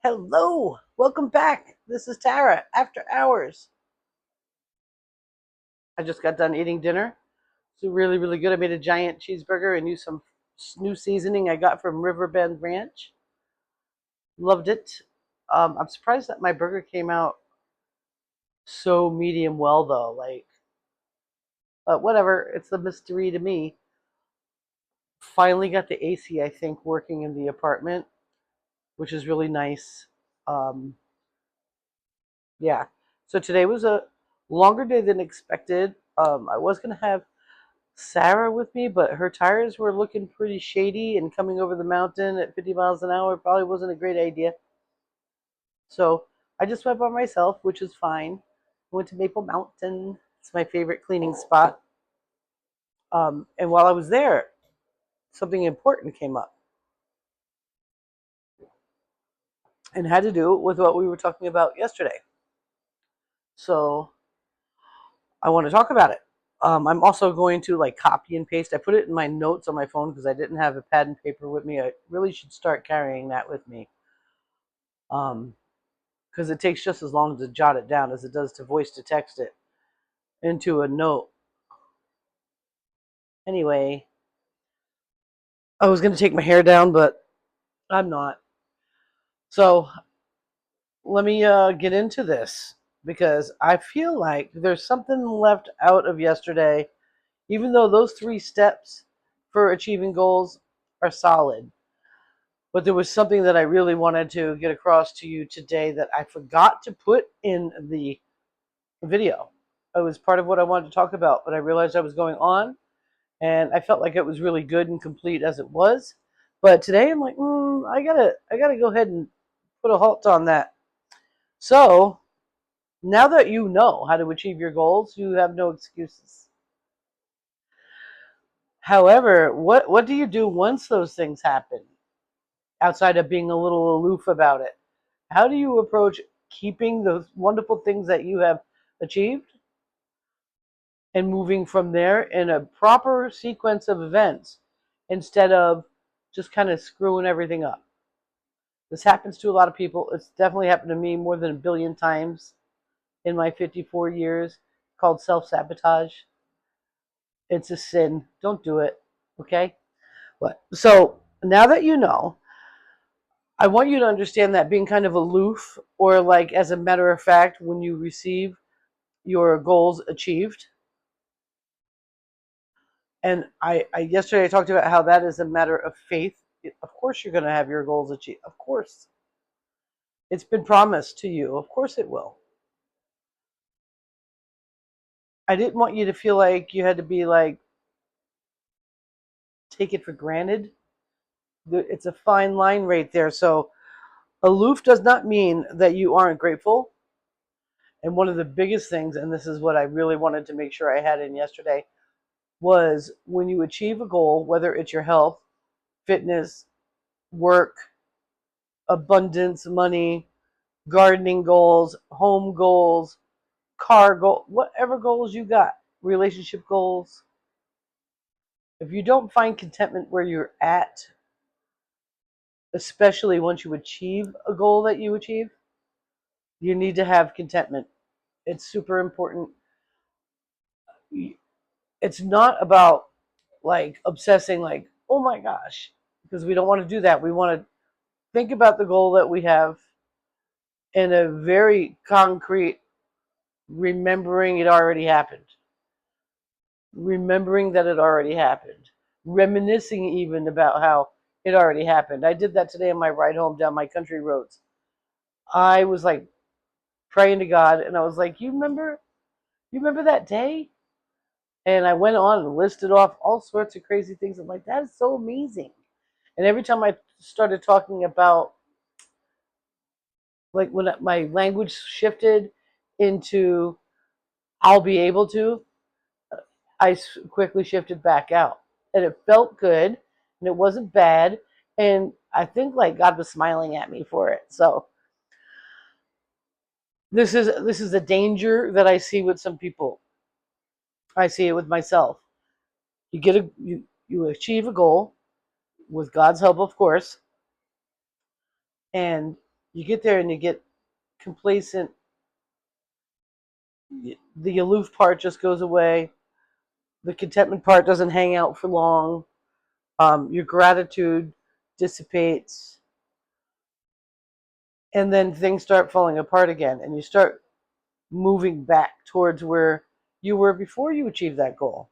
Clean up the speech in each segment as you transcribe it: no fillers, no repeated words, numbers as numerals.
Hello, welcome back. This is Tara after hours. I just got done eating dinner. It's really, really good. I made a giant cheeseburger and used some new seasoning I got from Riverbend Ranch. Loved it. I'm surprised that my burger came out so medium well, though. But whatever. It's a mystery to me. Finally got the AC, I think, working in the apartment, which is really nice. Um, yeah. So today was a longer day than expected. I was gonna have Sarah with me, but her tires were looking pretty shady, and coming over the mountain at 50 miles an hour probably wasn't a great idea. So I just went by myself, which is fine. Went to Maple Mountain. It's my favorite cleaning spot. And while I was there, something important came up and had to do with what we were talking about yesterday. So I want to talk about it. I'm also going to copy and paste. I put it in my notes on my phone because I didn't have a pad and paper with me. I really should start carrying that with me. Because it takes just as long to jot it down as it does to voice to text it into a note. Anyway, I was going to take my hair down, but I'm not. So let me get into this because I feel like there's something left out of yesterday, even though those 3 steps for achieving goals are solid. But there was something that I really wanted to get across to you today that I forgot to put in the video. It was part of what I wanted to talk about, but I realized I was going on, and I felt like it was really good and complete as it was. But today I'm like, I gotta go ahead and put a halt on that. So now that you know how to achieve your goals, you have no excuses. However, what do you do once those things happen? Outside of being a little aloof about it, how do you approach keeping those wonderful things that you have achieved and moving from there in a proper sequence of events instead of just kind of screwing everything up? This happens to a lot of people. It's definitely happened to me more than a billion times in my 54 years. It's called self-sabotage. It's a sin. Don't do it. Okay? But so now that you know, I want you to understand that being kind of aloof, or like as a matter of fact, when you receive your goals achieved. And I yesterday I talked about how that is a matter of faith. Of course you're going to have your goals achieved. Of course. It's been promised to you. Of course it will. I didn't want you to feel like you had to be like take it for granted. It's a fine line right there. So aloof does not mean that you aren't grateful. And one of the biggest things, and this is what I really wanted to make sure I had in yesterday, was when you achieve a goal, whether it's your health, fitness, work, abundance, money, gardening goals, home goals, car goal, whatever goals you got, relationship goals. If you don't find contentment where you're at, especially once you achieve a goal that you achieve, you need to have contentment. It's super important. It's not about obsessing oh my gosh, because we don't want to do that. We want to think about the goal that we have in a very concrete, remembering it already happened, remembering that it already happened, reminiscing even about how it already happened. I did that today on my ride home down my country roads. I was like praying to God, and I was like, you remember that day? And I went on and listed off all sorts of crazy things. I'm like, that is so amazing. And every time I started talking about, like, when my language shifted into I'll be able to, I quickly shifted back out. And it felt good, and it wasn't bad. And I think like God was smiling at me for it. So this is a danger that I see with some people. I see it with myself. You achieve a goal with God's help, of course, and You get there and you get complacent. The aloof part just goes away. The contentment part doesn't hang out for long. Your gratitude dissipates, and then things start falling apart again, and you start moving back towards where you were before you achieved that goal,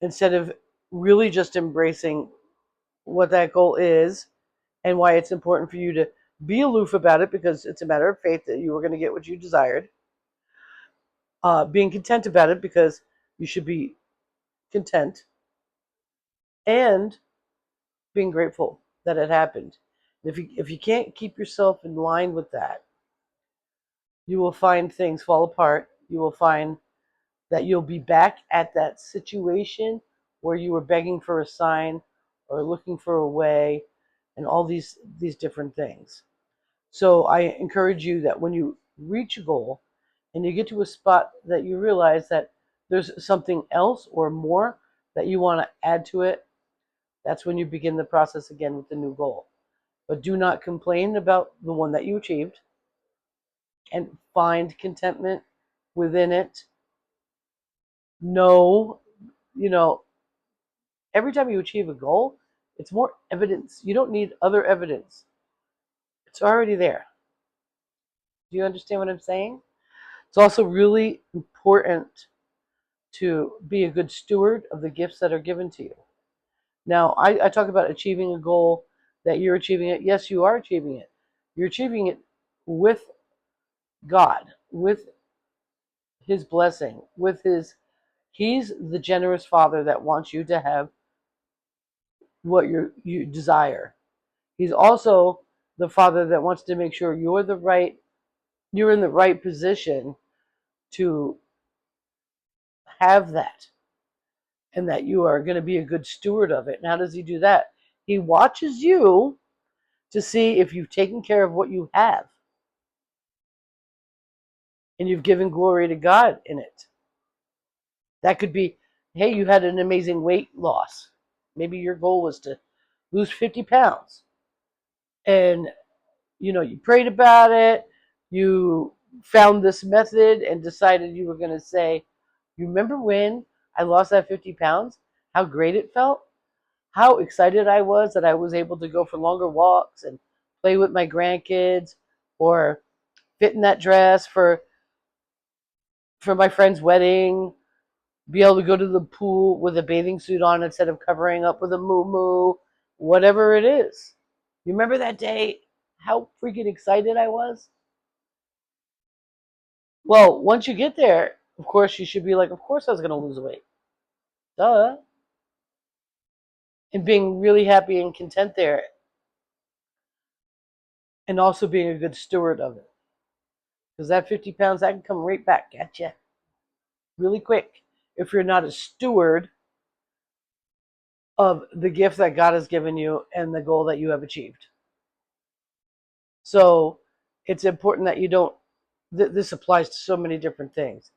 instead of really just embracing what that goal is and why it's important for you to be aloof about it, because it's a matter of faith that you were going to get what you desired. Being content about it, because you should be content, and being grateful that it happened. If you can't keep yourself in line with that, you will find things fall apart. You will find that you'll be back at that situation where you were begging for a sign or looking for a way, and all these different things. So I encourage you that when you reach a goal and you get to a spot that you realize that there's something else or more that you want to add to it, that's when you begin the process again with the new goal. But do not complain about the one that you achieved, and find contentment within it. Know, you know, every time you achieve a goal, it's more evidence. You don't need other evidence. It's already there. Do you understand what I'm saying? It's also really important to be a good steward of the gifts that are given to you. Now, I talk about achieving a goal, that you're achieving it. Yes, you are achieving it. You're achieving it with God, with His blessing, with He's the generous Father that wants you to have what you desire. He's also the Father that wants to make sure you're in the right position to have that, and that you are going to be a good steward of it. And how does He do that? He watches you to see if you've taken care of what you have and you've given glory to God in it. That could be, hey, you had an amazing weight loss. Maybe your goal was to lose 50 pounds. And, you prayed about it. You found this method and decided you were going to say, you remember when I lost that 50 pounds? How great it felt? How excited I was that I was able to go for longer walks and play with my grandkids, or fit in that dress for my friend's wedding, be able to go to the pool with a bathing suit on instead of covering up with a moo-moo, whatever it is. You remember that day, how freaking excited I was? Well, once you get there, of course, you should be like, of course I was going to lose weight. Duh. And being really happy and content there, and also being a good steward of it. Because that 50 pounds, that can come right back at you really quick if you're not a steward of the gift that God has given you and the goal that you have achieved. So it's important that you don't, this applies to so many different things.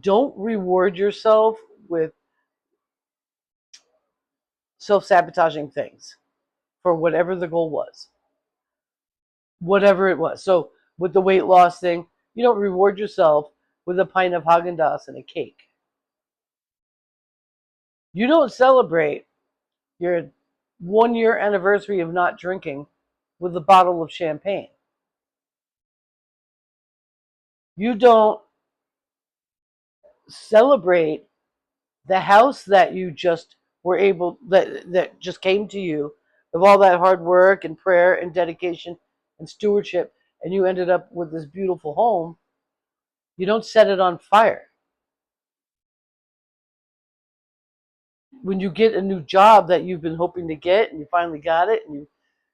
Don't reward yourself with self-sabotaging things for whatever the goal was, whatever it was. So with the weight loss thing, you don't reward yourself with a pint of Haagen-Dazs and a cake. You don't celebrate your 1 year anniversary of not drinking with a bottle of champagne. You don't celebrate the house that you just were able, that just came to you, of all that hard work and prayer and dedication and stewardship, and you ended up with this beautiful home. You don't set it on fire. When you get a new job that you've been hoping to get and you finally got it, and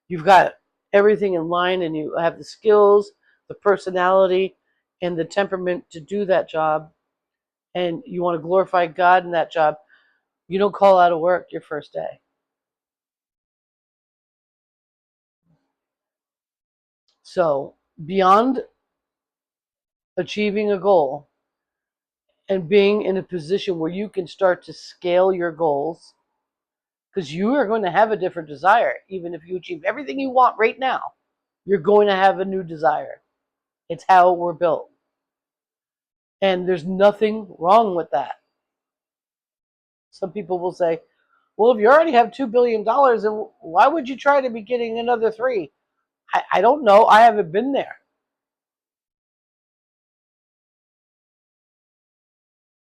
you've got everything in line, and you have the skills, the personality, and the temperament to do that job, and you want to glorify God in that job, you don't call out of work your first day. So beyond achieving a goal and being in a position where you can start to scale your goals, because you are going to have a different desire even if you achieve everything you want right now. you're going to have a new desire. It's how we're built. And there's nothing wrong with that. Some people will say, well, if you already have $2 billion, then why would you try to be getting another three? I don't know. I haven't been there.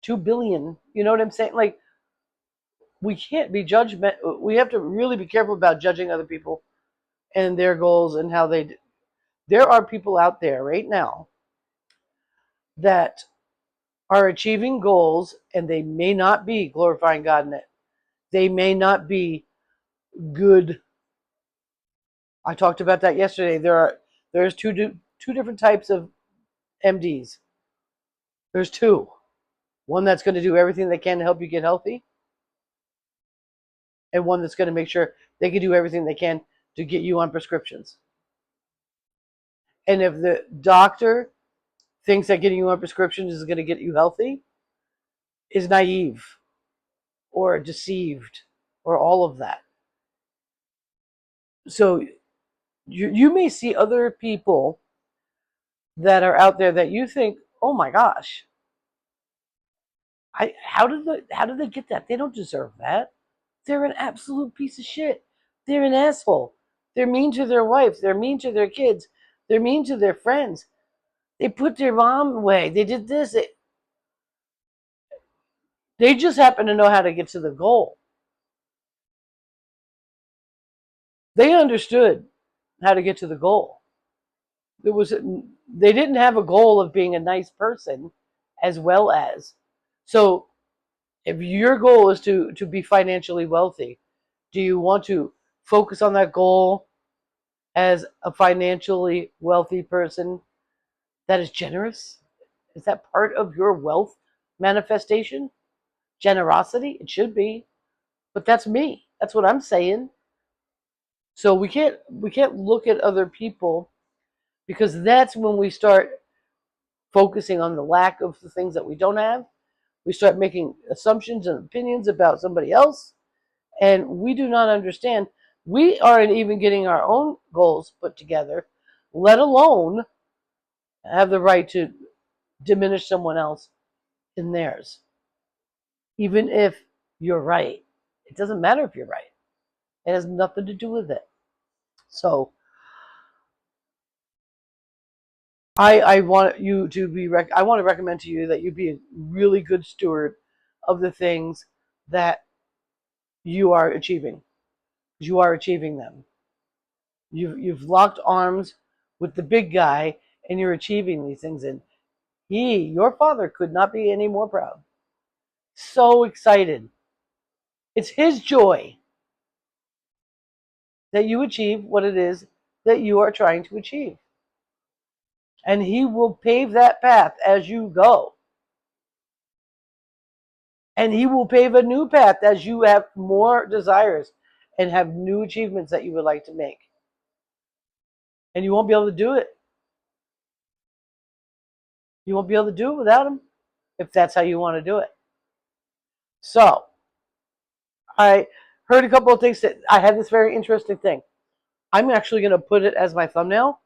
2 billion. You know what I'm saying? Like, we can't be judgment. We have to really be careful about judging other people and their goals and how they. There are people out there right now that are achieving goals, and they may not be glorifying God in it. They may not be good. I talked about that yesterday. There's two different types of MDs. There's two. One that's going to do everything they can to help you get healthy, and one that's going to make sure they can do everything they can to get you on prescriptions. And if the doctor thinks that getting you on prescriptions is going to get you healthy, is naive or deceived or all of that. So you may see other people that are out there that you think, oh my gosh, how did they get that? They don't deserve that. They're an absolute piece of shit. They're an asshole. They're mean to their wife. They're mean to their kids. They're mean to their friends. They put their mom away. They did this. They just happen to know how to get to the goal. They understood how to get to the goal. They didn't have a goal of being a nice person as well as. So if your goal is to be financially wealthy, do you want to focus on that goal as a financially wealthy person that is generous? Is that part of your wealth manifestation? Generosity? It should be. But that's me. That's what I'm saying. So we can't look at other people, because that's when we start focusing on the lack of the things that we don't have. We start making assumptions and opinions about somebody else, and we do not understand. We aren't even getting our own goals put together, let alone have the right to diminish someone else in theirs. Even if you're right, it doesn't matter if you're right. It has nothing to do with it. So I want you to be. I want to recommend to you that you be a really good steward of the things that you are achieving. You are achieving them. You've locked arms with the big guy, and you're achieving these things. And your father, could not be any more proud. So excited. It's his joy that you achieve what it is that you are trying to achieve. And he will pave that path as you go. And he will pave a new path as you have more desires and have new achievements that you would like to make. And you won't be able to do it. You won't be able to do it without him, if that's how you want to do it. So, I heard a couple of things that I had this very interesting thing. I'm actually going to put it as my thumbnail,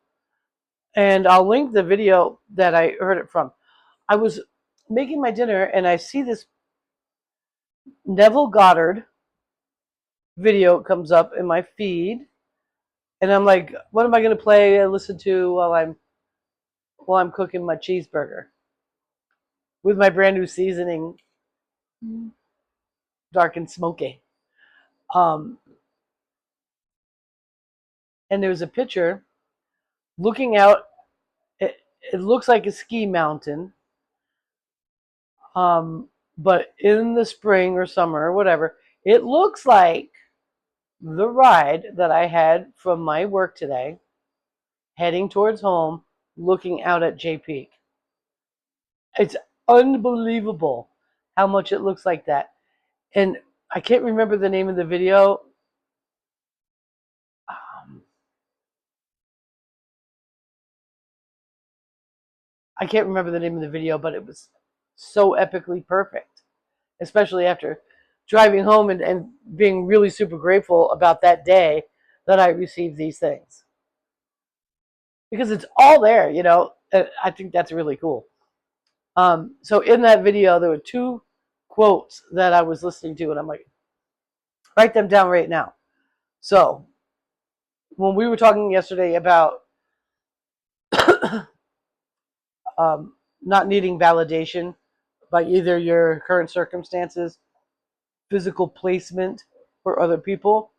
and I'll link the video that I heard it from. I was making my dinner, and I see this Neville Goddard video comes up in my feed, and I'm like, what am I going to play and listen to while I'm cooking my cheeseburger with my brand new seasoning, dark and smoky. Um, and there was a picture looking out. It looks like a ski mountain, but in the spring or summer or whatever, it looks like the ride that I had from my work today, heading towards home, looking out at J Peak. It's unbelievable how much it looks like that. And I can't remember the name of the video. I can't remember the name of the video, but it was so epically perfect, especially after driving home and being really super grateful about that day that I received these things. because it's all there, you know. And I think that's really cool. So in that video, there were two quotes that I was listening to, and I'm like, write them down right now. So when we were talking yesterday about um, not needing validation by either your current circumstances, physical placement, or other people,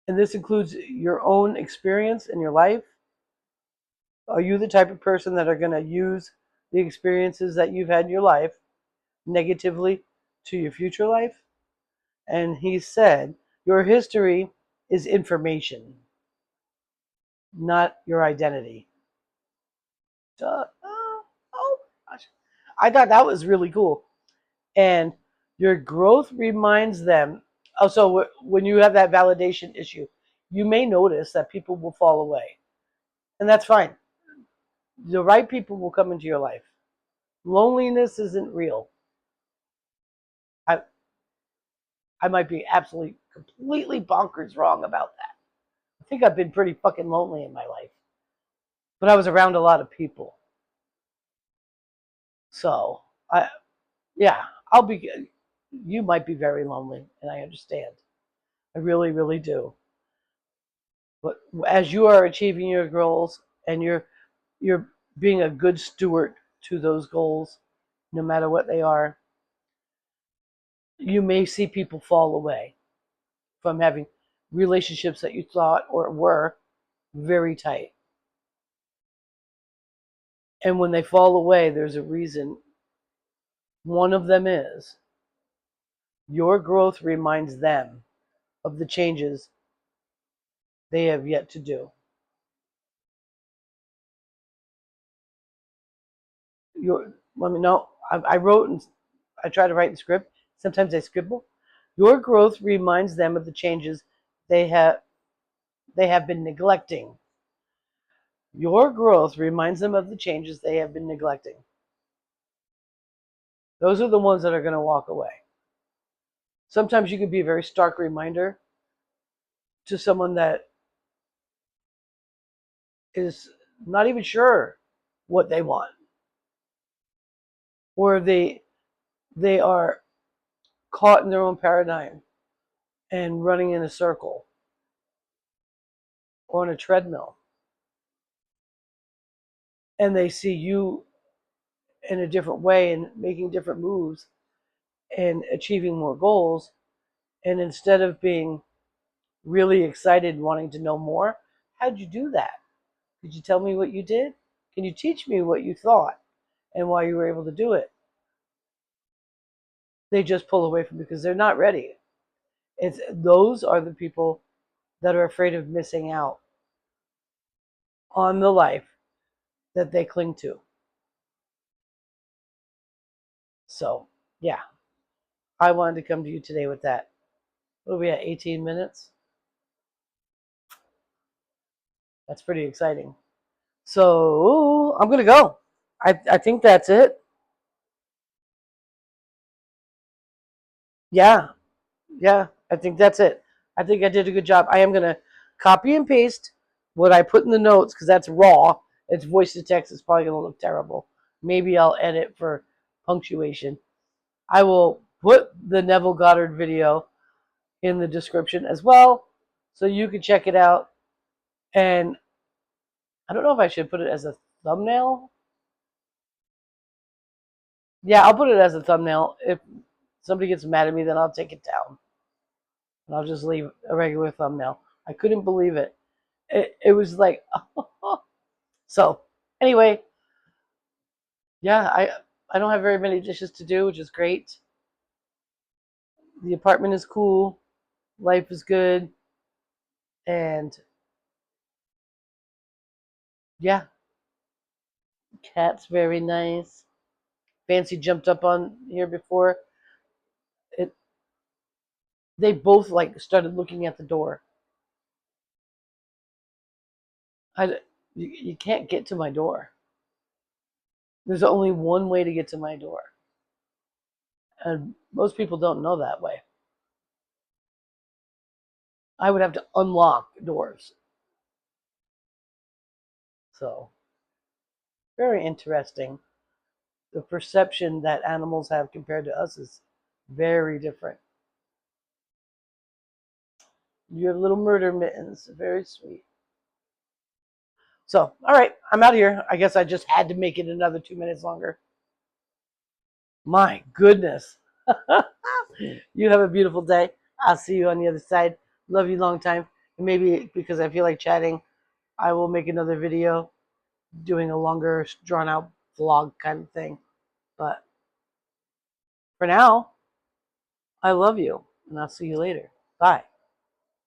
and this includes your own experience in your life. Are you the type of person that are going to use the experiences that you've had in your life negatively to your future life? And he said, your history is information, not your identity. Oh, gosh. I thought that was really cool. And your growth reminds them. Oh, so when you have that validation issue, you may notice that people will fall away. And that's fine. The right people will come into your life. Loneliness isn't real. I, I might be absolutely, completely bonkers wrong about that. I think I've been pretty fucking lonely in my life. But I was around a lot of people. So, yeah, I'll be, you might be very lonely, and I understand. I really, really do. But as you are achieving your goals and you're being a good steward to those goals, no matter what they are, you may see people fall away from having relationships that you thought or were very tight. And when they fall away, there's a reason. One of them is your growth reminds them of the changes they have yet to do. Let me know. I wrote and I try to write in script. Sometimes I scribble. Your growth reminds them of the changes they have been neglecting. Your growth reminds them of the changes they have been neglecting. Those are the ones that are going to walk away. Sometimes you can be a very stark reminder to someone that is not even sure what they want, or they are caught in their own paradigm and running in a circle or on a treadmill, and they see you in a different way and making different moves and achieving more goals. And instead of being really excited and wanting to know more, how'd you do that? Could you tell me what you did? Can you teach me what you thought and why you were able to do it? They just pull away from it because they're not ready. Those are the people that are afraid of missing out on the life that they cling to. So, yeah, I wanted to come to you today with that. What are we at, 18 minutes? That's pretty exciting. So, I'm going to go. I think that's it. Yeah, yeah, I think that's it. I think I did a good job. I am going to copy and paste what I put in the notes because that's raw. It's voice to text. It's probably going to look terrible. Maybe I'll edit for punctuation. I will put the Neville Goddard video in the description as well so you can check it out. And I don't know if I should put it as a thumbnail. Yeah, I'll put it as a thumbnail. If somebody gets mad at me, then I'll take it down. And I'll just leave a regular thumbnail. I couldn't believe it. It was like, so anyway, yeah, I don't have very many dishes to do, which is great. The apartment is cool. Life is good. And yeah, cat's very nice. Fancy jumped up on here before. It They both like started looking at the door. You can't get to my door. There's only one way to get to my door. And most people don't know that way. I would have to unlock doors. So, very interesting. The perception that animals have compared to us is very different. You have little murder mittens. Very sweet. So, all right, I'm out of here. I guess I just had to make it another 2 minutes longer. My goodness. You have a beautiful day. I'll see you on the other side. Love you long time. And maybe because I feel like chatting, I will make another video doing a longer, drawn out vlog kind of thing. But for now, I love you, and I'll see you later. Bye.